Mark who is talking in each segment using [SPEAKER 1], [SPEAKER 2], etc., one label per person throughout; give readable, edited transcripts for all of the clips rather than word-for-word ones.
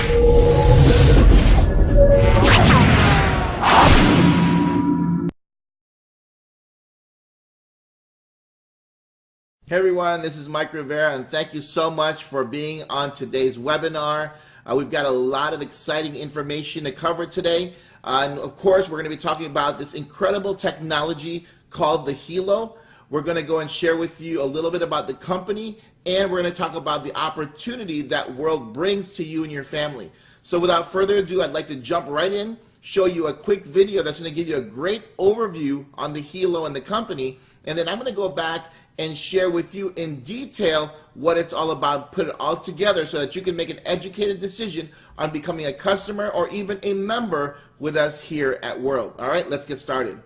[SPEAKER 1] Hey everyone, this is Mike Rivera, and thank you so much for being on today's webinar. We've got a lot of exciting information to cover today. And of course, we're going to be talking about this incredible technology called the Helo. We're going to go and share with you a little bit about the company, and we're going to talk about the opportunity that World brings to you and your family. So without further ado, I'd like to jump right in, show you a quick video that's going to give you a great overview on the Helo and the company, and then I'm going to go back and share with you in detail what it's all about, put it all together so that you can make an educated decision on becoming a customer or even a member with us here at World. All right, let's get started.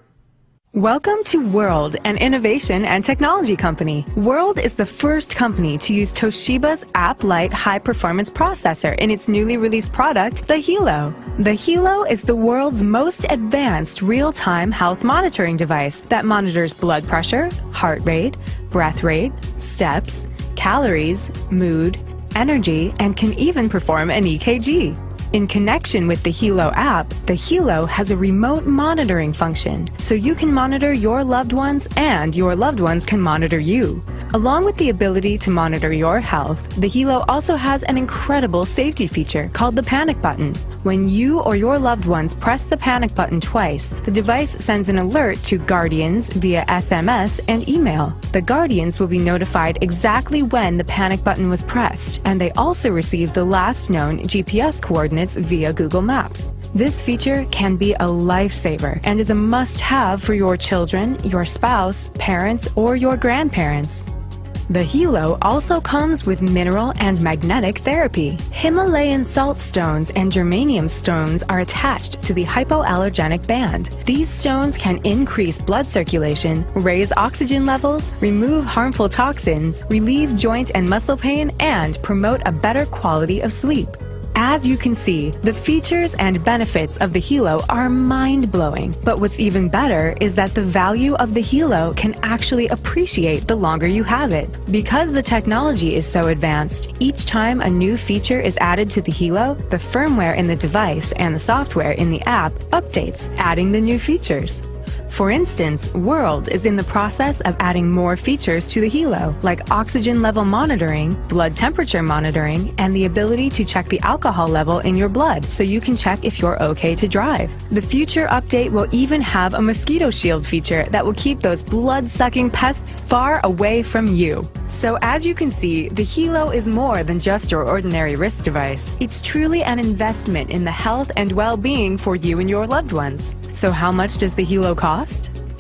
[SPEAKER 2] Welcome to World, an innovation and technology company. World is the first company to use Toshiba's App-Lite high-performance processor in its newly released product, the Helo. The Helo is the world's most advanced real-time health monitoring device that monitors blood pressure, heart rate, breath rate, steps, calories, mood, energy, and can even perform an EKG. In connection with the Helo app, the Helo has a remote monitoring function, so you can monitor your loved ones and your loved ones can monitor you. Along with the ability to monitor your health, the Helo also has an incredible safety feature called the panic button. When you or your loved ones press the panic button twice, the device sends an alert to Guardians via SMS and email. The Guardians will be notified exactly when the panic button was pressed, and they also receive the last known GPS coordinates via Google Maps. This feature can be a lifesaver and is a must-have for your children, your spouse, parents, or your grandparents. The Helo also comes with mineral and magnetic therapy. Himalayan salt stones and germanium stones are attached to the hypoallergenic band. These stones can increase blood circulation, raise oxygen levels, remove harmful toxins, relieve joint and muscle pain, and promote a better quality of sleep. As you can see, the features and benefits of the Helo are mind-blowing. But what's even better is that the value of the Helo can actually appreciate the longer you have it. Because the technology is so advanced, each time a new feature is added to the Helo, the firmware in the device and the software in the app updates, adding the new features. For instance, World is in the process of adding more features to the Helo, like oxygen level monitoring, blood temperature monitoring, and the ability to check the alcohol level in your blood so you can check if you're okay to drive. The future update will even have a mosquito shield feature that will keep those blood-sucking pests far away from you. So as you can see, the Helo is more than just your ordinary wrist device. It's truly an investment in the health and well-being for you and your loved ones. So how much does the Helo cost?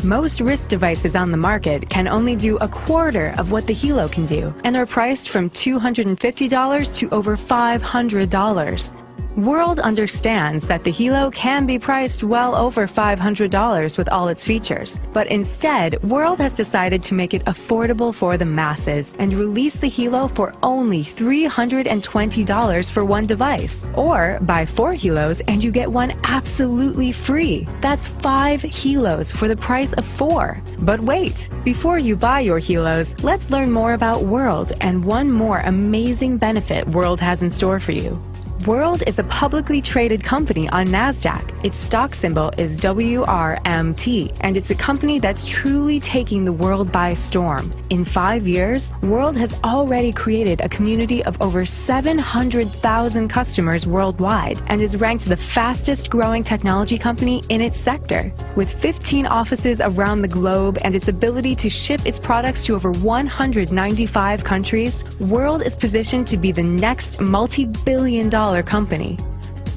[SPEAKER 2] Most wrist devices on the market can only do a quarter of what the Helo can do and are priced from $250 to over $500. World understands that the Helo can be priced well over $500 with all its features, but instead, World has decided to make it affordable for the masses and release the Helo for only $320 for one device. Or buy 4 Helos and you get one absolutely free. That's 5 Helos for the price of 4. But wait, before you buy your Helos, let's learn more about World and one more amazing benefit World has in store for you. World is a publicly traded company on NASDAQ. Its stock symbol is WRMT, and it's a company that's truly taking the world by storm. In 5 years, World has already created a community of over 700,000 customers worldwide and is ranked the fastest growing technology company in its sector. With 15 offices around the globe and its ability to ship its products to over 195 countries, World is positioned to be the next multi-billion-dollar company.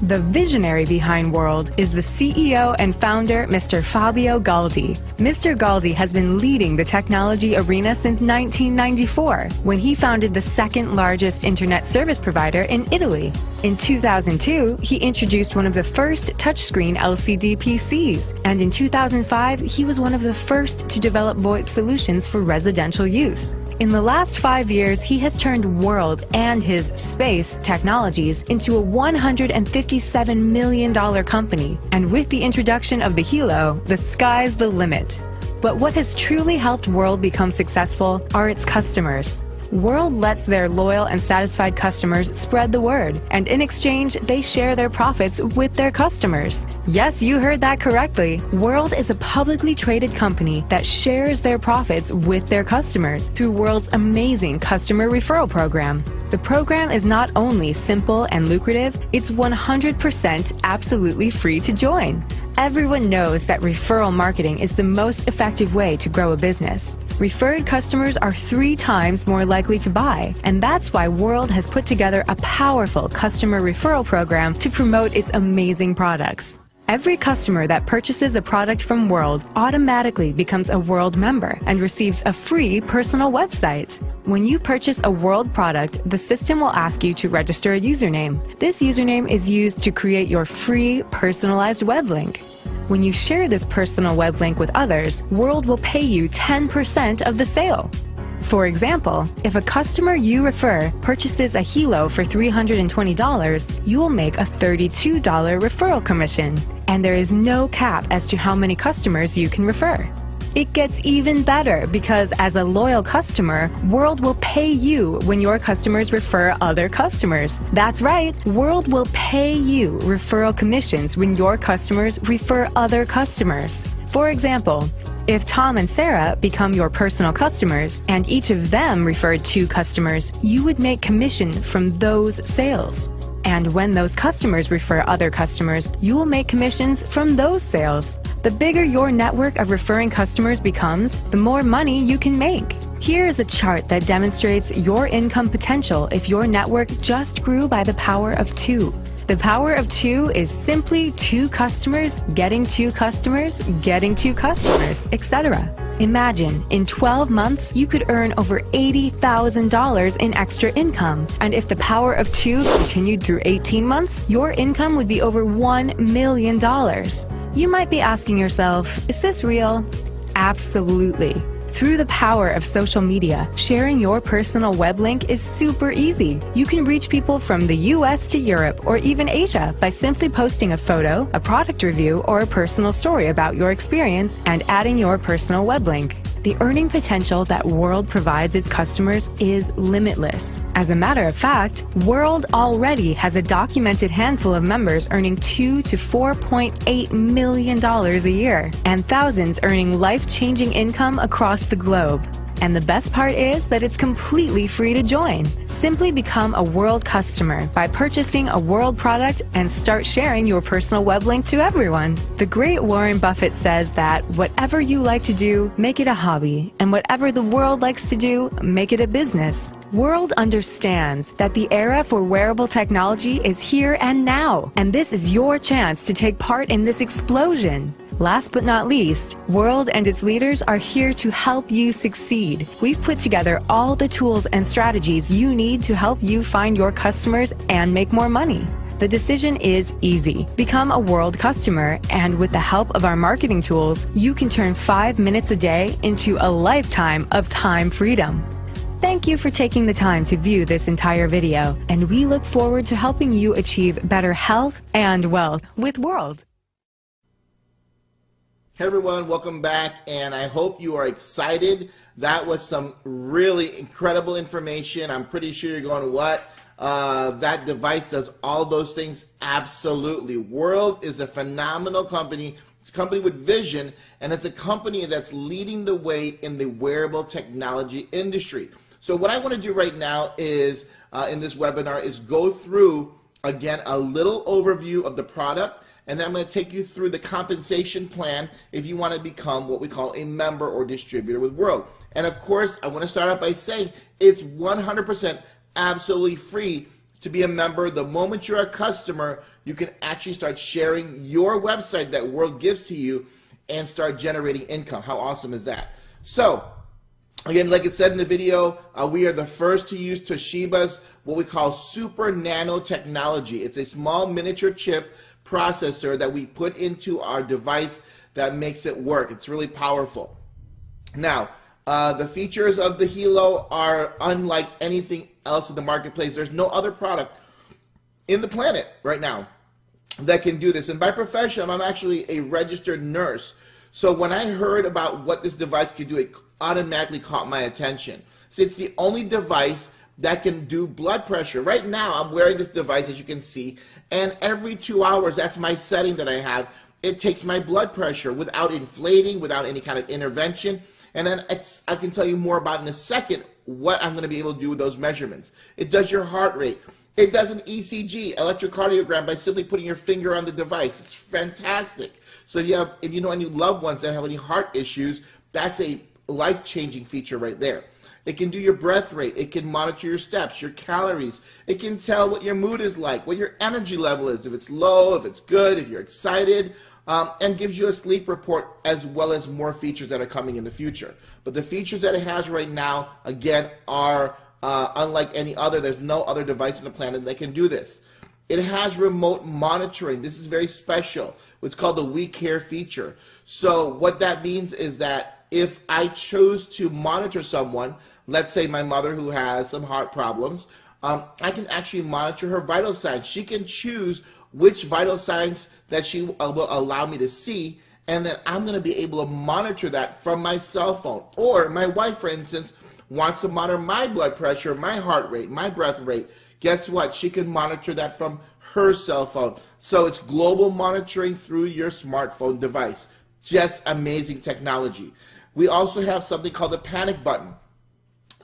[SPEAKER 2] The visionary behind World is the CEO and founder, Mr. Fabio Galdi. Mr. Galdi has been leading the technology arena since 1994, when he founded the second largest internet service provider in Italy. In 2002, he introduced one of the first touchscreen LCD PCs, and in 2005, he was one of the first to develop VoIP solutions for residential use. In the last 5 years, he has turned World and his space technologies into a $157 million company. And with the introduction of the Helo, the sky's the limit. But what has truly helped World become successful are its customers. World lets their loyal and satisfied customers spread the word, and in exchange, they share their profits with their customers. Yes, you heard that correctly. World is a publicly traded company that shares their profits with their customers through World's amazing customer referral program. The program is not only simple and lucrative, it's 100% absolutely free to join. Everyone knows that referral marketing is the most effective way to grow a business. Referred customers are 3 times more likely to buy, and that's why World has put together a powerful customer referral program to promote its amazing products. Every customer that purchases a product from World automatically becomes a World member and receives a free personal website. When you purchase a World product, the system will ask you to register a username. This username is used to create your free personalized web link. When you share this personal web link with others, World will pay you 10% of the sale. For example, if a customer you refer purchases a Helo for $320, you will make a $32 referral commission, and there is no cap as to how many customers you can refer. It gets even better because as a loyal customer, World will pay you when your customers refer other customers. That's right, World will pay you referral commissions when your customers refer other customers. For example, if Tom and Sarah become your personal customers and each of them referred 2 customers, you would make commission from those sales. And when those customers refer other customers, you will make commissions from those sales. The bigger your network of referring customers becomes, the more money you can make. Here is a chart that demonstrates your income potential if your network just grew by the power of 2. The power of 2 is simply 2 customers, getting 2 customers, getting 2 customers, etc. Imagine, in 12 months, you could earn over $80,000 in extra income. And if the power of 2 continued through 18 months, your income would be over $1 million. You might be asking yourself, is this real? Absolutely. Through the power of social media, sharing your personal web link is super easy. You can reach people from the US to Europe or even Asia by simply posting a photo, a product review, or a personal story about your experience and adding your personal web link. The earning potential that World provides its customers is limitless. As a matter of fact, World already has a documented handful of members earning $2 to $4.8 million a year, and thousands earning life-changing income across the globe. And the best part is that it's completely free to join. Simply become a World customer by purchasing a World product and start sharing your personal web link to everyone. The great Warren Buffett says that whatever you like to do, make it a hobby, and whatever the world likes to do, make it a business. World understands that the era for wearable technology is here and now, and this is your chance to take part in this explosion. Last but not least, World and its leaders are here to help you succeed. We've put together all the tools and strategies you need to help you find your customers and make more money. The decision is easy. Become a World customer, and with the help of our marketing tools, you can turn 5 minutes a day into a lifetime of time freedom. Thank you for taking the time to view this entire video, and we look forward to helping you achieve better health and wealth with World.
[SPEAKER 1] Hey everyone, welcome back, and I hope you are excited. That was some really incredible information. I'm pretty sure you're going, what? That device does all those things? Absolutely. World is a phenomenal company. It's a company with vision, and it's a company that's leading the way in the wearable technology industry. So what I want to do right now is, in this webinar, is go through, again, a little overview of the product. And then I'm going to take you through the compensation plan if you want to become what we call a member or distributor with World. And of course, I want to start out by saying it's 100% absolutely free to be a member. The moment you're a customer, you can actually start sharing your website that World gives to you and start generating income. How awesome is that? So, again, like it said in the video, we are the first to use Toshiba's what we call super nano technology. It's a small miniature chip processor that we put into our device that makes it work. It's really powerful. Now, the features of the Helo are unlike anything else in the marketplace. There's no other product in the planet right now that can do this. And by profession, I'm actually a registered nurse. So when I heard about what this device could do, it automatically caught my attention. So it's the only device that can do blood pressure. Right now, I'm wearing this device, as you can see, and every 2 hours, that's my setting that I have, it takes my blood pressure without inflating, without any kind of intervention. And then I can tell you more about in a second what I'm going to be able to do with those measurements. It does your heart rate. It does an ECG, electrocardiogram, by simply putting your finger on the device. It's fantastic. So if you know any loved ones that have any heart issues, that's a life-changing feature right there. It can do your breath rate. It can monitor your steps, your calories. It can tell what your mood is like, what your energy level is, if it's low, if it's good, if you're excited, and gives you a sleep report, as well as more features that are coming in the future. But the features that it has right now, again, are unlike any other. There's no other device on the planet that can do this. It has remote monitoring. This is very special. What's called the We Care feature. So what that means is that if I choose to monitor someone, let's say my mother who has some heart problems, I can actually monitor her vital signs. She can choose which vital signs that she will allow me to see, and then I'm going to be able to monitor that from my cell phone. Or my wife, for instance, wants to monitor my blood pressure, my heart rate, my breath rate. Guess what? She can monitor that from her cell phone. So it's global monitoring through your smartphone device. Just amazing technology. We also have something called the panic button.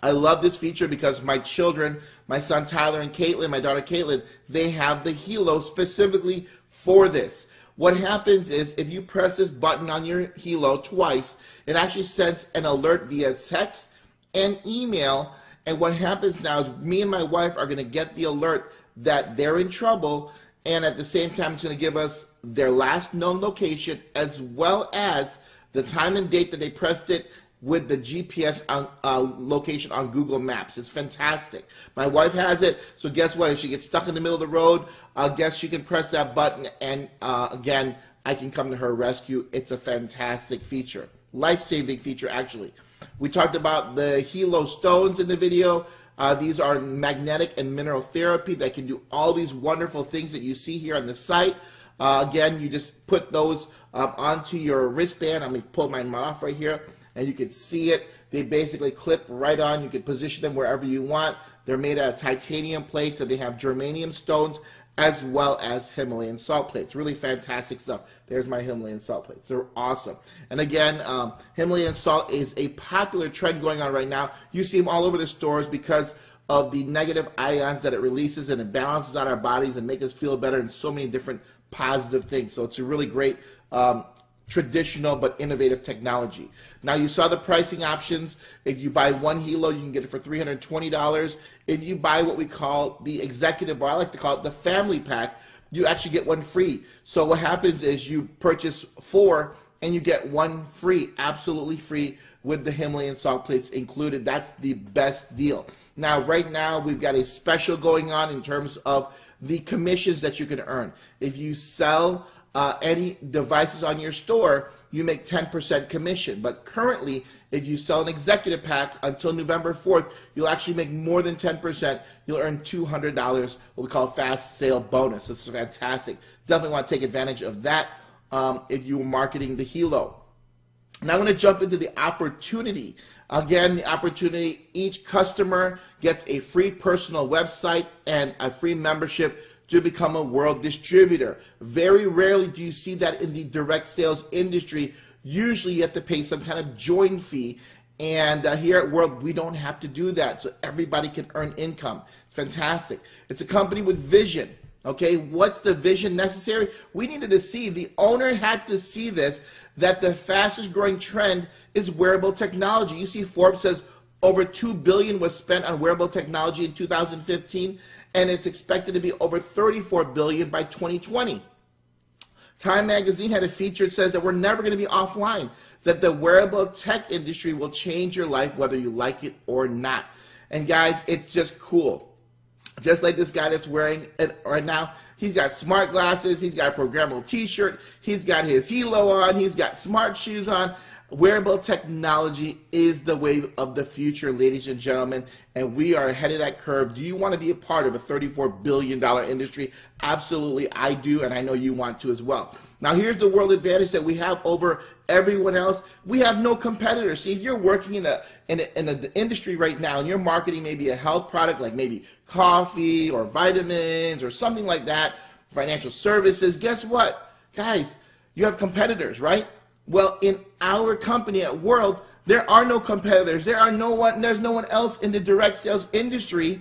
[SPEAKER 1] I love this feature because my children, my son Tyler and Caitlin, my daughter Caitlin, they have the Helo specifically for this. What happens is if you press this button on your Helo twice, it actually sends an alert via text and email. And what happens now is me and my wife are going to get the alert that they're in trouble, and at the same time it's going to give us their last known location as well as the time and date that they pressed it with the GPS location on Google Maps. It's fantastic. My wife has it, so guess what? If she gets stuck in the middle of the road, I guess she can press that button, and again, I can come to her rescue. It's a fantastic feature. Life-saving feature, actually. We talked about the Helo stones in the video. These are magnetic and mineral therapy that can do all these wonderful things that you see here on the site. Again, you just put those onto your wristband. I'm going to pull mine off right here, and you can see it. They basically clip right on. You can position them wherever you want. They're made out of titanium plates, and they have germanium stones as well as Himalayan salt plates. Really fantastic stuff. There's my Himalayan salt plates. They're awesome. And again, Himalayan salt is a popular trend going on right now. You see them all over the stores because of the negative ions that it releases, and it balances out our bodies and makes us feel better in so many different positive things. So it's a really great traditional but innovative technology. Now you saw the pricing options. If you buy one Helo, you can get it for $320. If you buy what we call the executive, or I like to call it the family pack, you actually get one free. So what happens is you purchase 4 and you get 1 free, absolutely free, with the Himalayan salt plates included. That's the best deal. Now, right now, we've got a special going on in terms of the commissions that you can earn. If you sell any devices on your store, you make 10% commission. But currently, if you sell an executive pack until November 4th, you'll actually make more than 10%. You'll earn $200, what we call a fast sale bonus. It's fantastic. Definitely want to take advantage of that if you were marketing the Helo. Now I'm going to jump into the opportunity. Again, the opportunity, each customer gets a free personal website and a free membership to become a world distributor. Very rarely do you see that in the direct sales industry. Usually you have to pay some kind of join fee, and here at World, we don't have to do that, so everybody can earn income. It's fantastic. It's a company with vision. Okay, what's the vision necessary? We needed to see, the owner had to see this, that the fastest growing trend is wearable technology. You see Forbes says over $2 billion was spent on wearable technology in 2015, and it's expected to be over $34 billion by 2020. Time magazine had a feature that says that we're never going to be offline, that the wearable tech industry will change your life whether you like it or not. And guys, it's just cool. Just like this guy that's wearing it right now, he's got smart glasses, he's got a programmable t-shirt, he's got his Helo on, he's got smart shoes on. Wearable technology is the wave of the future, ladies and gentlemen, and we are ahead of that curve. Do you want to be a part of a $34 billion industry? Absolutely, I do, and I know you want to as well. Now, here's the world advantage that we have over everyone else. We have no competitors. See, if you're working in the industry right now and you're marketing maybe a health product like maybe coffee or vitamins or something like that, financial services, guess what? Guys, you have competitors, right? Well, in our company at World, there are no competitors. There's no one else in the direct sales industry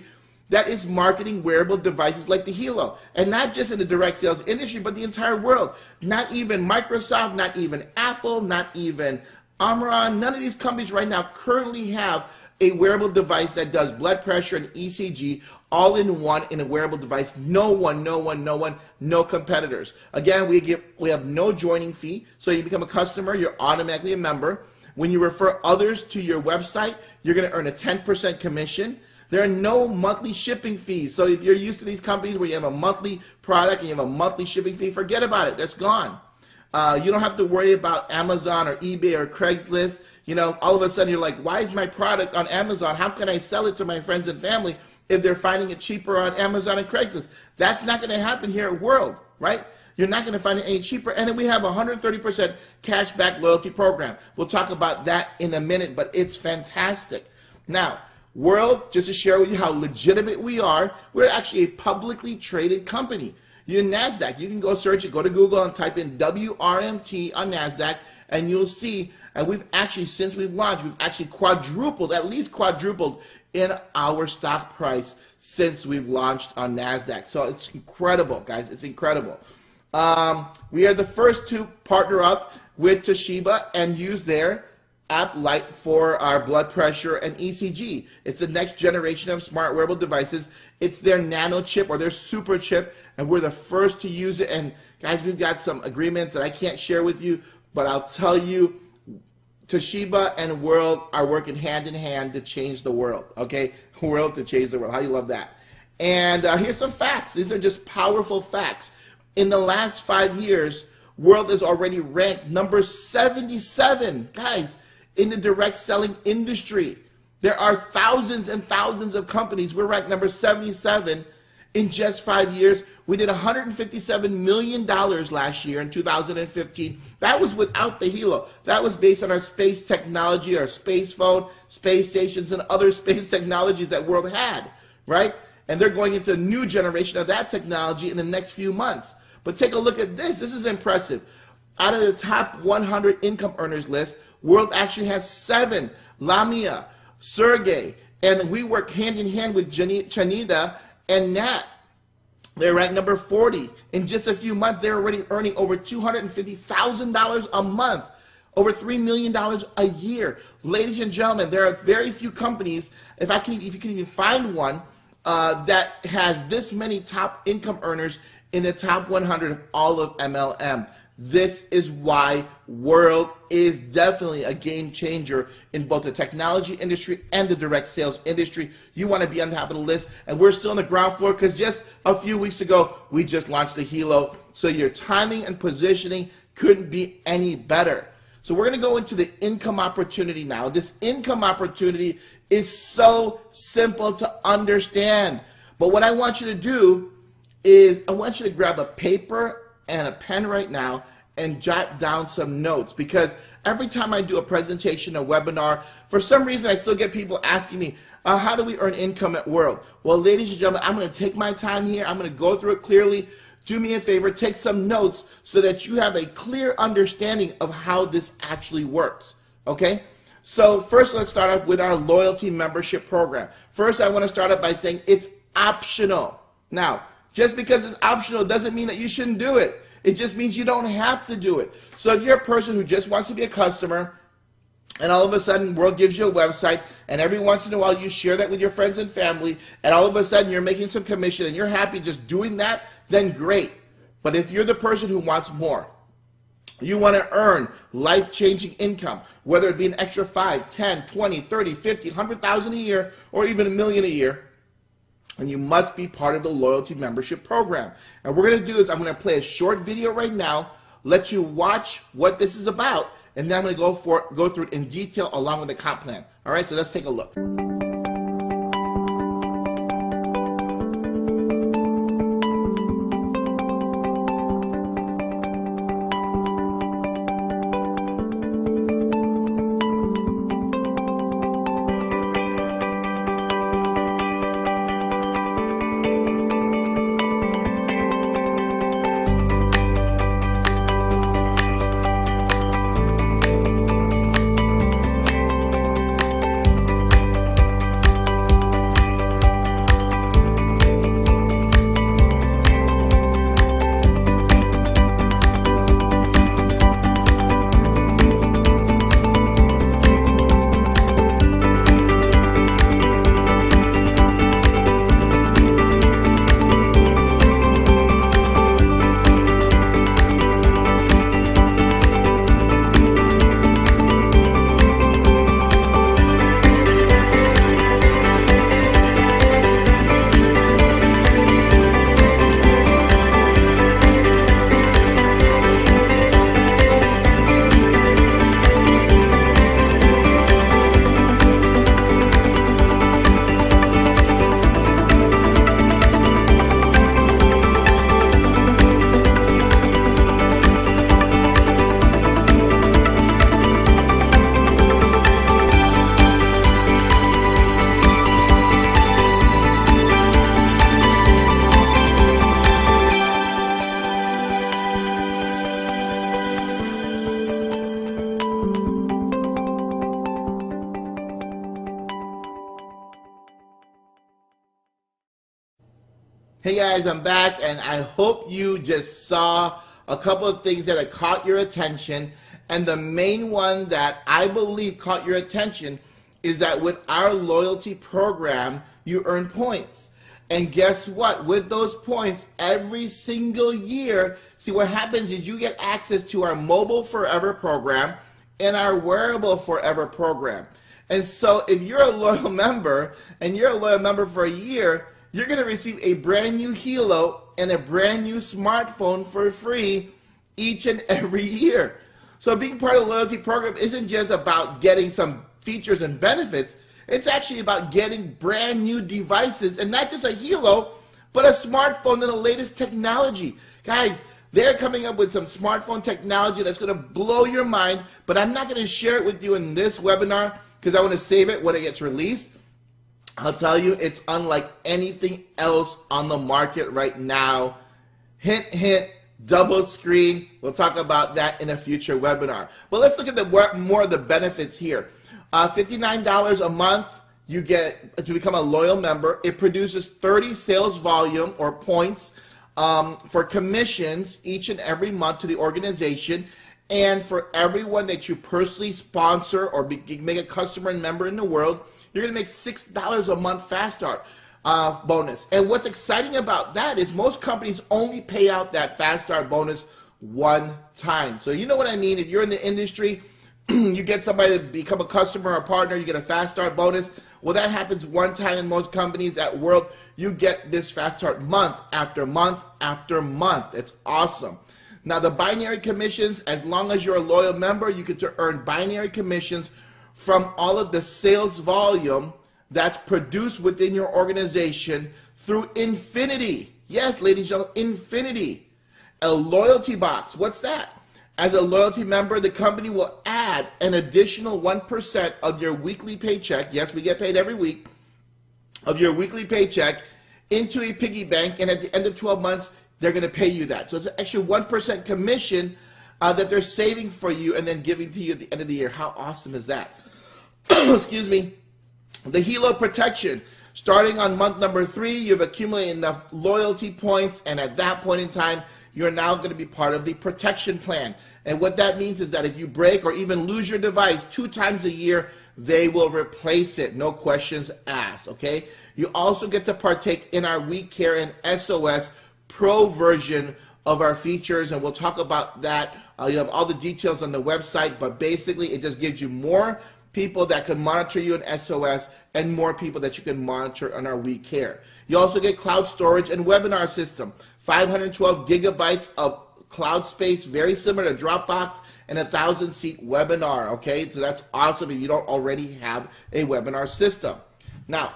[SPEAKER 1] that is marketing wearable devices like the Helo. And not just in the direct sales industry, but the entire world. Not even Microsoft, not even Apple, not even Omron. None of these companies right now currently have a wearable device that does blood pressure and ECG all in one in a wearable device. No one, no competitors. Again, we have no joining fee. So you become a customer, you're automatically a member. When you refer others to your website, you're going to earn a 10% commission. There are no monthly shipping fees. So if you're used to these companies where you have a monthly product and you have a monthly shipping fee, forget about it. That's gone. You don't have to worry about Amazon or eBay or Craigslist. You know, all of a sudden you're like, why is my product on Amazon? How can I sell it to my friends and family if they're finding it cheaper on Amazon and Craigslist? That's not going to happen here at World, right? You're not going to find it any cheaper. And then we have a 130% cashback loyalty program. We'll talk about that in a minute, but it's fantastic. Now, World, just to share with you how legitimate we are, we're actually a publicly traded company. You're in NASDAQ. You can go search it, go to Google and type in WRMT on NASDAQ, and you'll see, and we've actually, since we've launched, we've actually at least quadrupled in our stock price since we've launched on NASDAQ. So it's incredible, guys. It's incredible. We are the first to partner up with Toshiba and use their app Lite for our blood pressure and ECG. It's the next generation of smart wearable devices. It's their nano chip or their super chip, and we're the first to use it. And guys, we've got some agreements that I can't share with you, but I'll tell you, Toshiba and World are working hand in hand to change the world, okay? World to change the world. How do you love that? And here's some facts. These are just powerful facts. In the last 5 years, World is already ranked number 77, guys, in the direct selling industry. There are thousands and thousands of companies. We're ranked number 77 in just 5 years. We did $157 million last year in 2015. That was without the Helo. That was based on our space technology, our space phone, space stations, and other space technologies that World had, right? And they're going into a new generation of that technology in the next few months. But take a look at this. This is impressive. Out of the top 100 income earners list, World actually has 7. Lamia, Sergey, and we work hand in hand with Chanida and Nat. They're ranked number 40. In just a few months, they're already earning over $250,000 a month, over $3 million a year. Ladies and gentlemen, there are very few companies, if you can even find one, that has this many top income earners in the top 100 of all of MLM. This is why World is definitely a game changer in both the technology industry and the direct sales industry. You want to be on top of the list, and we're still on the ground floor because just a few weeks ago, we just launched the Helo. So your timing and positioning couldn't be any better. So we're going to go into the income opportunity now. This income opportunity is so simple to understand. But what I want you to do is I want you to grab a paper and a pen right now and jot down some notes, because every time I do a presentation, a webinar, for some reason I still get people asking me, how do we earn income at World? Well, ladies and gentlemen, I'm going to take my time here. I'm going to go through it clearly. Do me a favor, take some notes so that you have a clear understanding of how this actually works, okay? So first, let's start off with our loyalty membership program. First, I want to start off by saying it's optional. Now, just because it's optional doesn't mean that you shouldn't do it. It just means you don't have to do it. So if you're a person who just wants to be a customer, and all of a sudden World gives you a website, and every once in a while you share that with your friends and family, and all of a sudden you're making some commission and you're happy just doing that, then great. But if you're the person who wants more, you want to earn life-changing income, whether it be an extra 5, 10, 20, 30, 50, 100,000 a year, or even $1 million a year, and you must be part of the loyalty membership program. And what we're going to do is I'm going to play a short video right now, let you watch what this is about, and then I'm going to go through it in detail along with the comp plan. All right, so let's take a look. Hey guys, I'm back, and I hope you just saw a couple of things that have caught your attention. And the main one that I believe caught your attention is that with our loyalty program, you earn points. And guess what? With those points, every single year, see what happens is you get access to our Mobile Forever program and our Wearable Forever program. And so if you're a loyal member and you're a loyal member for a year, you're going to receive a brand new Helo and a brand new smartphone for free each and every year. So being part of the loyalty program isn't just about getting some features and benefits. It's actually about getting brand new devices, and not just a Helo, but a smartphone and the latest technology. Guys, they're coming up with some smartphone technology that's going to blow your mind, but I'm not going to share it with you in this webinar because I want to save it when it gets released. I'll tell you, it's unlike anything else on the market right now. Hint, hint, double screen. We'll talk about that in a future webinar. But let's look at more of the benefits here. $59 a month, you get to become a loyal member. It produces 30 sales volume or points for commissions each and every month to the organization. And for everyone that you personally sponsor or make a customer and member in the world, you're going to make $6 a month Fast Start bonus. And what's exciting about that is most companies only pay out that Fast Start bonus one time. So you know what I mean? If you're in the industry, you get somebody to become a customer or a partner, you get a Fast Start bonus. Well, that happens one time in most companies. At World, you get this Fast Start month after month after month. It's awesome. Now, the binary commissions, as long as you're a loyal member, you get to earn binary commissions from all of the sales volume that's produced within your organization through Infinity. Yes, ladies and gentlemen, Infinity. A loyalty box. What's that? As a loyalty member, the company will add an additional 1% of your weekly paycheck. Yes, we get paid every week. Of your weekly paycheck into a piggy bank, and at the end of 12 months, they're going to pay you that. So it's an extra 1% commission that they're saving for you and then giving to you at the end of the year. How awesome is that? Excuse me. The Helo protection. Starting on month number 3, you've accumulated enough loyalty points, and at that point in time, you're now going to be part of the protection plan. And what that means is that if you break or even lose your device 2 times a year, they will replace it. No questions asked, okay? You also get to partake in our We Care and SOS Pro version of our features, and we'll talk about that. You have all the details on the website, but basically it just gives you more people that can monitor you in SOS and more people that you can monitor on our We Care. You also get cloud storage and webinar system, 512 gigabytes of cloud space, very similar to Dropbox, and a 1,000-seat webinar, okay? So that's awesome if you don't already have a webinar system. Now,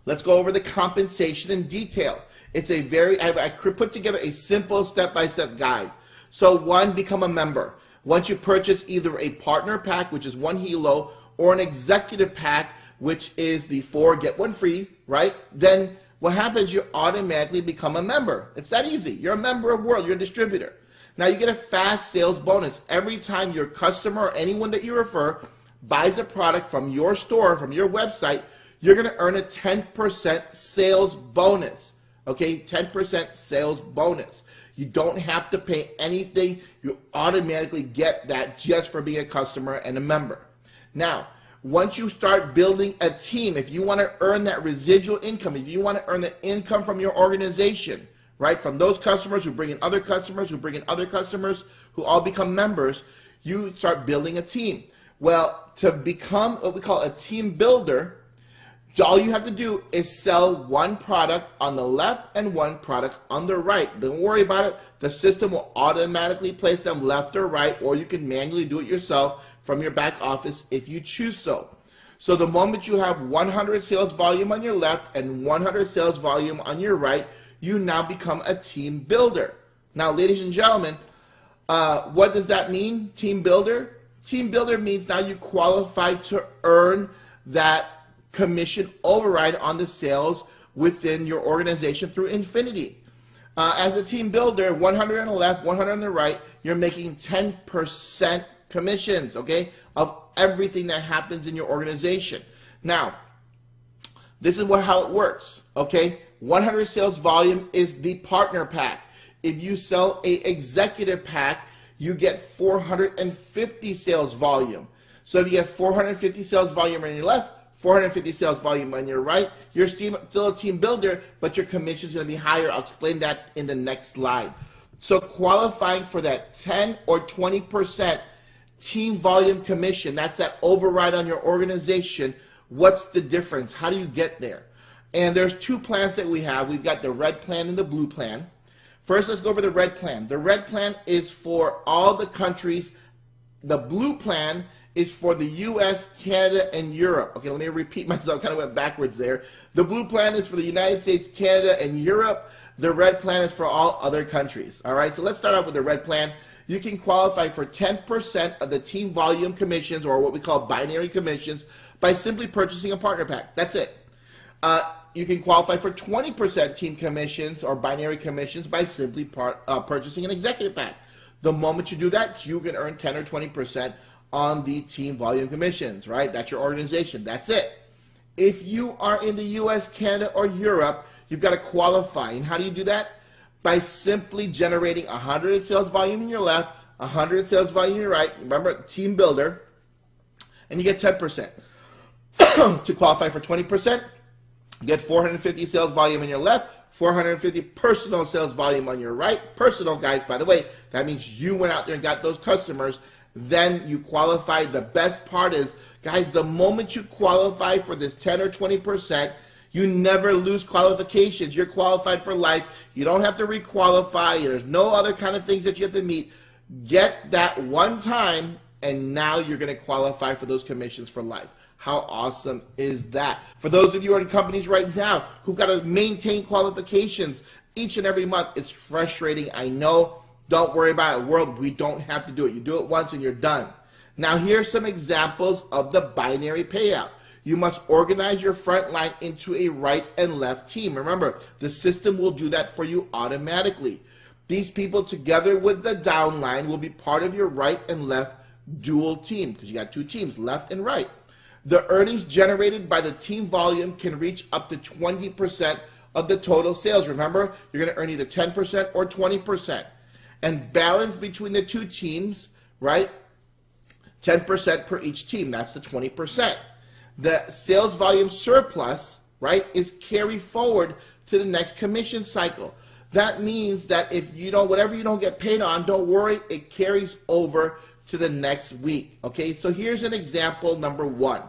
[SPEAKER 1] let's go over the compensation in detail. It's a I put together a simple step-by-step guide. So 1, become a member. Once you purchase either a partner pack, which is 1 Helo, or an executive pack, which is the 4 get 1 free, right? Then what happens, you automatically become a member. It's that easy. You're a member of World. You're a distributor. Now you get a fast sales bonus. Every time your customer or anyone that you refer buys a product from your store, from your website, you're going to earn a 10% sales bonus. Okay, 10% sales bonus. You don't have to pay anything. You automatically get that just for being a customer and a member. Now, once you start building a team, if you want to earn that residual income, if you want to earn the income from your organization, right, from those customers who bring in other customers, who bring in other customers, who all become members, you start building a team. Well, to become what we call a team builder, all you have to do is sell 1 product on the left and 1 product on the right. Don't worry about it. The system will automatically place them left or right, or you can manually do it yourself from your back office if you choose so. So the moment you have 100 sales volume on your left and 100 sales volume on your right, you now become a team builder. Now, ladies and gentlemen, what does that mean, team builder? Team builder means now you qualify to earn that commission override on the sales within your organization through Infinity. As a team builder, 100 on the left, 100 on the right, you're making 10% commissions, okay, of everything that happens in your organization. Now, this is how it works, okay? 100 sales volume is the partner pack. If you sell a executive pack, you get 450 sales volume. So if you have 450 sales volume on your left, 450 sales volume on your right, you're still a team builder, but your commission is going to be higher. I'll explain that in the next slide. So qualifying for that 10 or 20% team volume commission, that's that override on your organization. What's the difference? How do you get there? And there's two plans that we have. We've got the red plan and the blue plan. First, let's go over the red plan. The red plan is for all the countries. The blue plan is for the U.S., Canada, and Europe. Okay, let me repeat myself. Kind of went backwards there. The blue plan is for the United States, Canada, and Europe. The red plan is for all other countries. All right, so let's start off with the red plan. You can qualify for 10% of the team volume commissions, or what we call binary commissions, by simply purchasing a partner pack. That's it. You can qualify for 20% team commissions or binary commissions by simply purchasing an executive pack. The moment you do that, you can earn 10 or 20% on the team volume commissions, right? That's your organization. That's it. If you are in the U.S., Canada, or Europe, you've got to qualify. And how do you do that? By simply generating 100 sales volume in your left, 100 sales volume in your right. Remember, team builder. And you get 10%. To qualify for 20%, you get 450 sales volume in your left, 450 personal sales volume on your right. Personal, guys, by the way, that means you went out there and got those customers. Then you qualify. The best part is, guys, the moment you qualify for this 10 or 20%, you never lose qualifications. You're qualified for life. You don't have to requalify. There's no other kind of things that you have to meet. Get that one time, and now you're going to qualify for those commissions for life. How awesome is that? For those of you who are in companies right now who've got to maintain qualifications each and every month, it's frustrating. I know. Don't worry about it. World, we don't have to do it. You do it once and you're done. Now, here's some examples of the binary payout. You must organize your front line into a right and left team. Remember, the system will do that for you automatically. These people, together with the down line, will be part of your right and left dual team, because you got two teams, left and right. The earnings generated by the team volume can reach up to 20% of the total sales. Remember, you're going to earn either 10% or 20%. And balance between the two teams, right? 10% per each team. That's the 20%. The sales volume surplus, right, is carried forward to the next commission cycle. That means that if you don't, whatever you don't get paid on, don't worry, it carries over to the next week. Okay, so here's an example number one.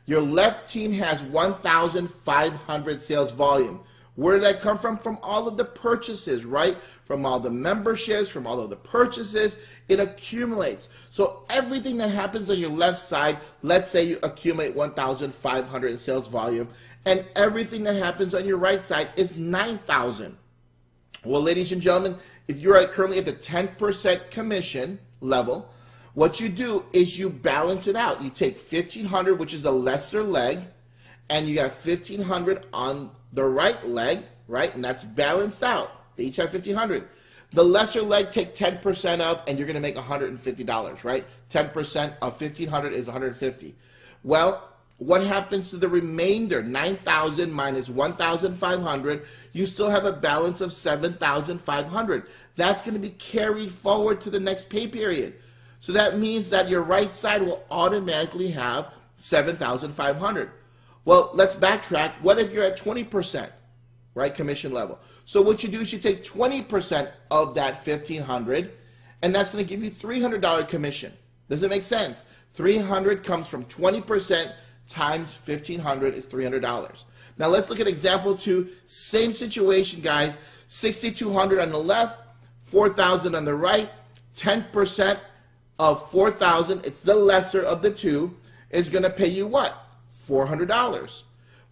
[SPEAKER 1] Your left team has 1,500 sales volume. Where did that come from? From all of the purchases, right? From all the memberships, from all of the purchases, it accumulates. So everything that happens on your left side, let's say you accumulate 1,500 in sales volume, and everything that happens on your right side is 9,000. Well, ladies and gentlemen, if you're currently at the 10% commission level, what you do is you balance it out. You take 1,500, which is the lesser leg, and you have 1,500 on the right leg, right? And that's balanced out. They each have 1,500. The lesser leg, take 10% of, and you're going to make $150, right? 10% of 1,500 is $150. Well, what happens to the remainder? 9,000 minus 1,500, you still have a balance of 7,500. That's going to be carried forward to the next pay period. So that means that your right side will automatically have 7,500. Well, let's backtrack. What if you're at 20%, right, commission level? So what you do is you take 20% of that 1,500, and that's going to give you $300 commission. Does it make sense? 300 comes from 20% times 1,500 is $300. Now let's look at example 2. Same situation, guys. 6,200 on the left, 4,000 on the right. 10% of 4,000, it's the lesser of the two, is going to pay you what? $400.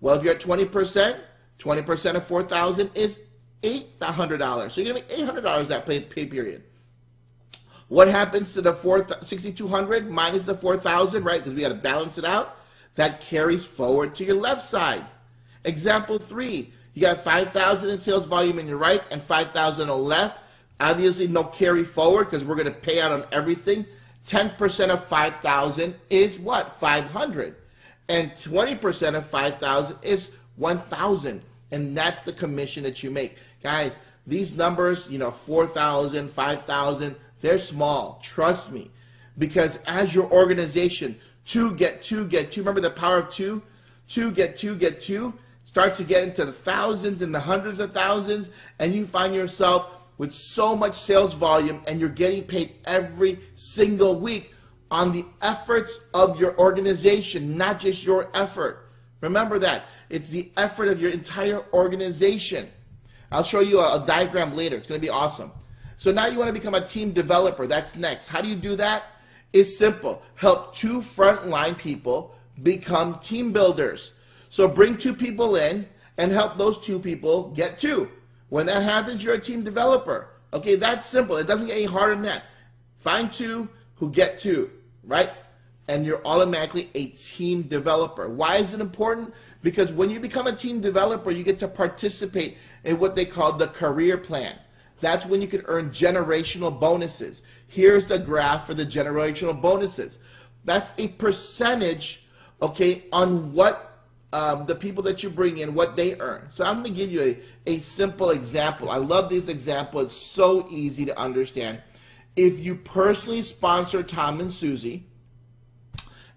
[SPEAKER 1] Well, if you're at 20%, 20% of 4,000 is $800. So you're going to make $800 that pay period. What happens to the 6,200 minus the 4,000, right? Because we got to balance it out. That carries forward to your left side. Example 3, you got 5,000 in sales volume in your right and 5,000 on the left. Obviously, no carry forward because we're going to pay out on everything. 10% of 5,000 is what? 500. And 20% of 5,000 is 1,000. and that's the commission that you make. Guys, these numbers, 4,000, 5,000, they're small. Trust me. Because as your organization, two get two, remember the power of two? Two get two, start to get into the thousands and the hundreds of thousands, and you find yourself with so much sales volume, and you're getting paid every single week on the efforts of your organization, not just your effort. Remember that. It's the effort of your entire organization. I'll show you a diagram later. It's going to be awesome. So now you want to become a team developer. That's next. How do you do that? It's simple. Help two frontline people become team builders. So bring two people in and help those two people get two. When that happens, you're a team developer. Okay, that's simple. It doesn't get any harder than that. Find two who get two, right? And you're automatically a team developer. Why is it important? Because when you become a team developer, you get to participate in what they call the career plan. That's when you can earn generational bonuses. Here's the graph for the generational bonuses. That's a percentage, okay, on what the people that you bring in, what they earn. So I'm going to give you a simple example. I love this example. It's so easy to understand. If you personally sponsor Tom and Susie,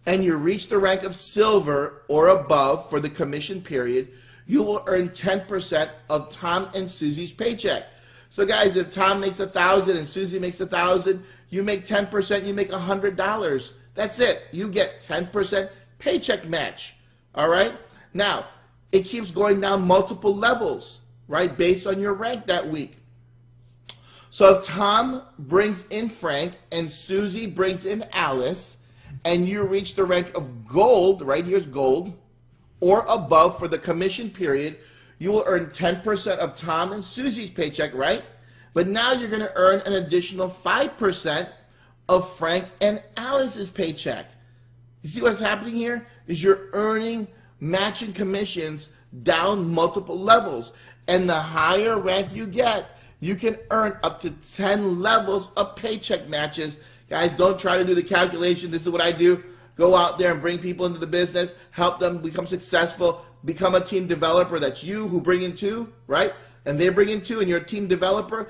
[SPEAKER 1] and you reach the rank of silver or above for the commission period, you will earn 10% of Tom and Susie's paycheck. So guys, if Tom makes $1,000 and Susie makes $1,000, you make 10%, you make $100. That's it. You get 10% paycheck match. All right? Now, it keeps going down multiple levels, right, based on your rank that week. So if Tom brings in Frank and Susie brings in Alice, and you reach the rank of gold, right here's gold, or above for the commission period, you will earn 10% of Tom and Susie's paycheck, right? But now you're going to earn an additional 5% of Frank and Alice's paycheck. You see what's happening here? Is you're earning matching commissions down multiple levels. And the higher rank you get, you can earn up to 10 levels of paycheck matches. Guys, don't try to do the calculation. This is what I do. Go out there and bring people into the business, help them become successful, become a team developer. That's you who bring in two, right? And they bring in two, and you're a team developer.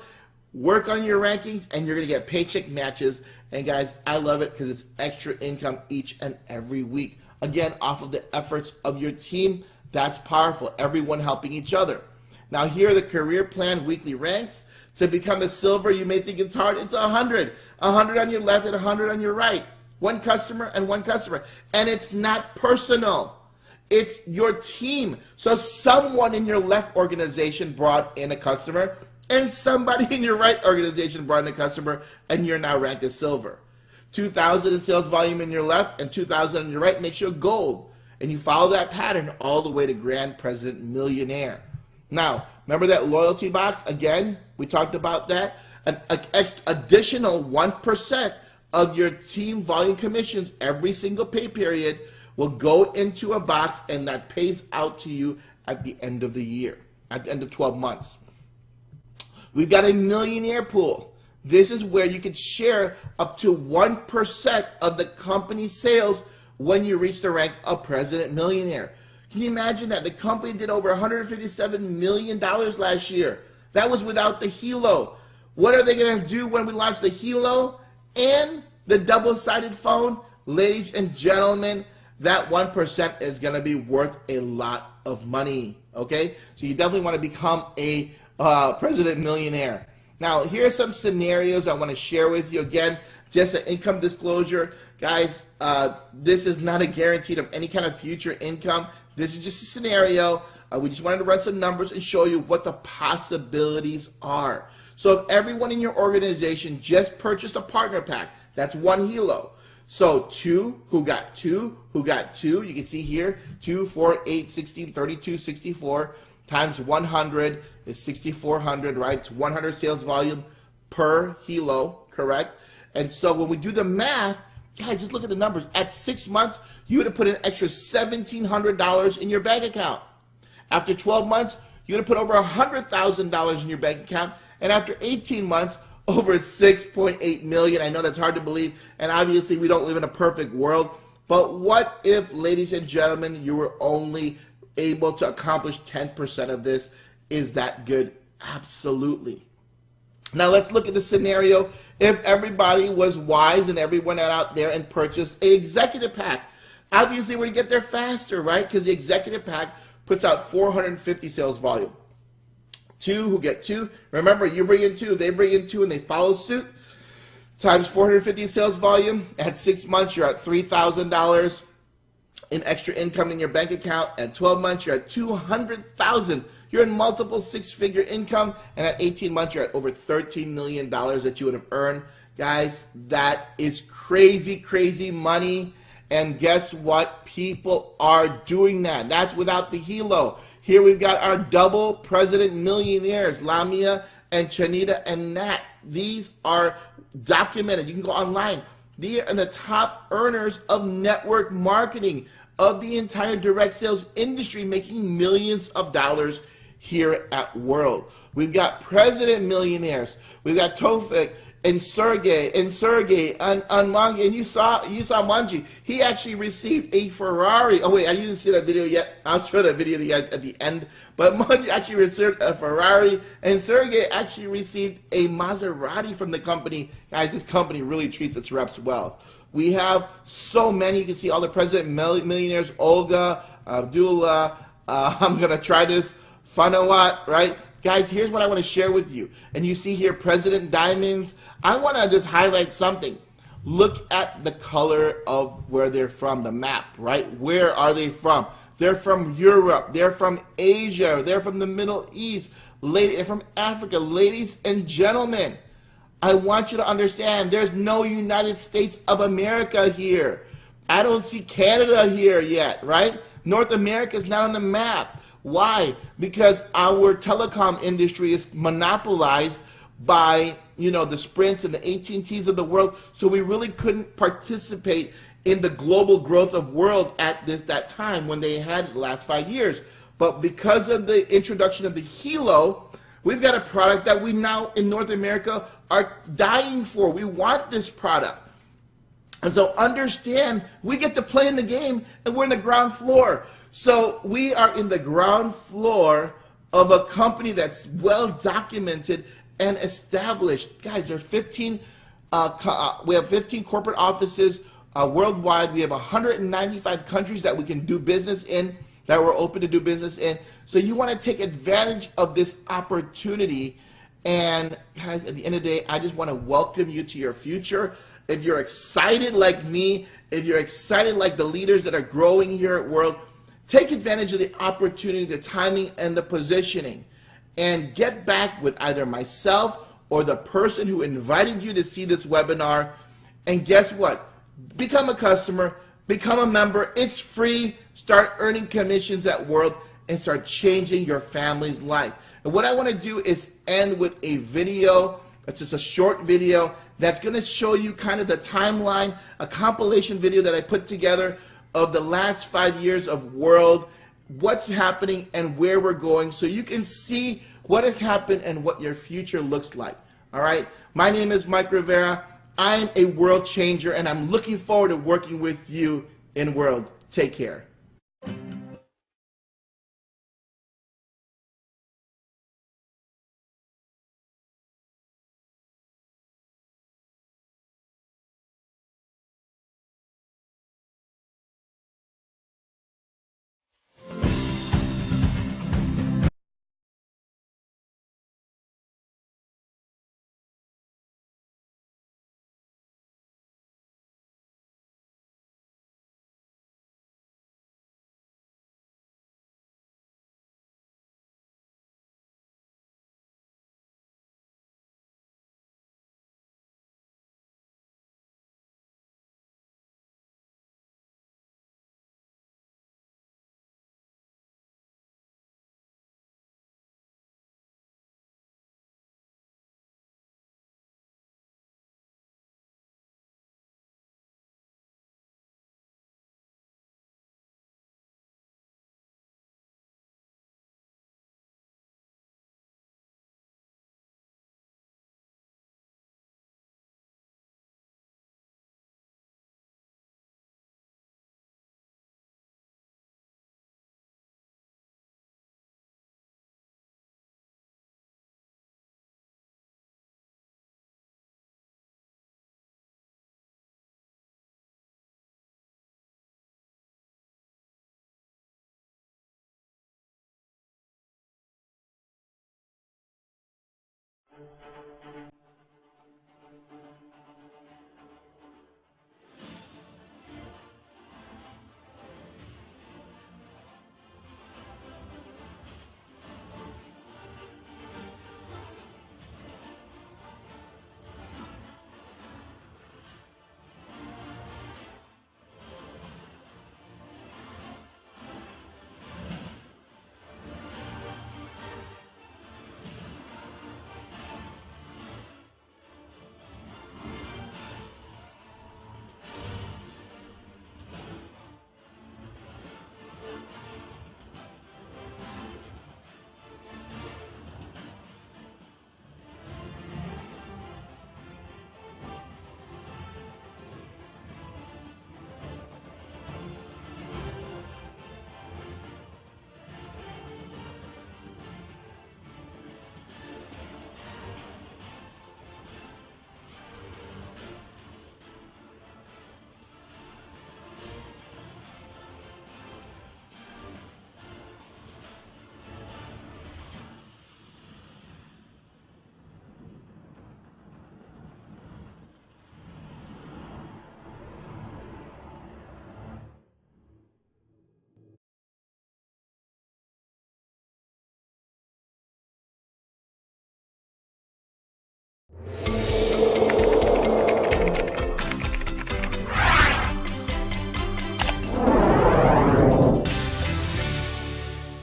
[SPEAKER 1] Work on your rankings, and you're going to get paycheck matches. And guys, I love it because it's extra income each and every week. Again, off of the efforts of your team. That's powerful. Everyone helping each other. Now, here are the career plan weekly ranks. To become a silver, you may think it's hard. It's 100. 100 on your left and 100 on your right. One customer and one customer. And it's not personal. It's your team. So someone in your left organization brought in a customer, and somebody in your right organization brought in a customer, and you're now ranked as silver. 2,000 in sales volume in your left and 2,000 on your right makes you a gold. And you follow that pattern all the way to Grand President Millionaire. Now, remember that loyalty box? Again, we talked about that. An additional 1% of your team volume commissions every single pay period will go into a box, and that pays out to you at the end of the year, at the end of 12 months. We've got a millionaire pool. This is where you can share up to 1% of the company's sales when you reach the rank of President Millionaire. Can you imagine that? The company did over $157 million last year. That was without the Helo. What are they going to do when we launch the Helo and the double-sided phone? Ladies and gentlemen, that 1% is going to be worth a lot of money, okay? So you definitely want to become a President Millionaire. Now, here are some scenarios I want to share with you. Again, just an income disclosure. Guys, this is not a guarantee of any kind of future income. This is just a scenario. We just wanted to run some numbers and show you what the possibilities are. So if everyone in your organization just purchased a partner pack, that's one Helo. So two who got two, you can see here, 2, 4, 8, 16, 32, 64 times 100 is 6,400, right? It's 100 sales volume per Helo, correct? And so when we do the math, guys, just look at the numbers. At 6 months, you would have put an extra $1,700 in your bank account. After 12 months, you would have put over $100,000 in your bank account. And after 18 months, over $6.8 million. I know that's hard to believe, and obviously we don't live in a perfect world. But what if, ladies and gentlemen, you were only able to accomplish 10% of this. Is that good? Absolutely. Now let's look at the scenario if everybody was wise and everyone went out there and purchased an executive pack. Obviously, we're going to get there faster, right? Because the executive pack puts out 450 sales volume. Two who get two. Remember, you bring in two, they bring in two, and they follow suit. Times 450 sales volume. At 6 months, you're at $3,000 in extra income in your bank account. At 12 months, you're at $200,000. You're in multiple six-figure income. And at 18 months, you're at over $13 million that you would have earned. Guys, that is crazy, crazy money. And guess what? People are doing that. That's without the Helo. Here we've got our double president millionaires, Lamia and Chanita and Nat. These are documented. You can go online. They are the top earners of network marketing of the entire direct sales industry, making millions of dollars here at World. We've got president millionaires. We've got Tofik and Sergey and Manji, and you saw Manji. He actually received a Ferrari. Oh wait, I didn't see that video yet. I'll show that video to you guys at the end. But Manji actually received a Ferrari, and Sergey actually received a Maserati from the company. Guys, this company really treats its reps well. We have so many. You can see all the president millionaires: Olga, Abdullah. I'm gonna try this. Fanawat, right? Guys, here's what I want to share with you. And you see here President Diamonds. I want to just highlight something. Look at the color of where they're from, the map, right? Where are they from? They're from Europe. They're from Asia. They're from the Middle East. They're from Africa. Ladies and gentlemen, I want you to understand there's no United States of America here. I don't see Canada here yet, right? North America is not on the map. Why? Because our telecom industry is monopolized by, the Sprints and the AT&Ts of the world, so we really couldn't participate in the global growth of World at that time when they had the last 5 years. But because of the introduction of the Helo, we've got a product that we now in North America are dying for. We want this product. And so understand, we get to play in the game, and we're in the ground floor. So we are in the ground floor of a company that's well documented and established. Guys, there's 15. We have 15 corporate offices worldwide. We have 195 countries that we can do business in, that we're open to do business in. So you want to take advantage of this opportunity. And guys, at the end of the day, I just want to welcome you to your future. If you're excited like me, if you're excited like the leaders that are growing here at World, take advantage of the opportunity, the timing, and the positioning, and get back with either myself or the person who invited you to see this webinar. And guess what? Become a customer, become a member. It's free. Start earning commissions at World and start changing your family's life. And what I want to do is end with a video. It's just a short video that's going to show you kind of the timeline, a compilation video that I put together of the last 5 years of World, what's happening and where we're going, so you can see what has happened and what your future looks like. All right? My name is Mike Rivera. I'm a world changer, and I'm looking forward to working with you in World. Take care.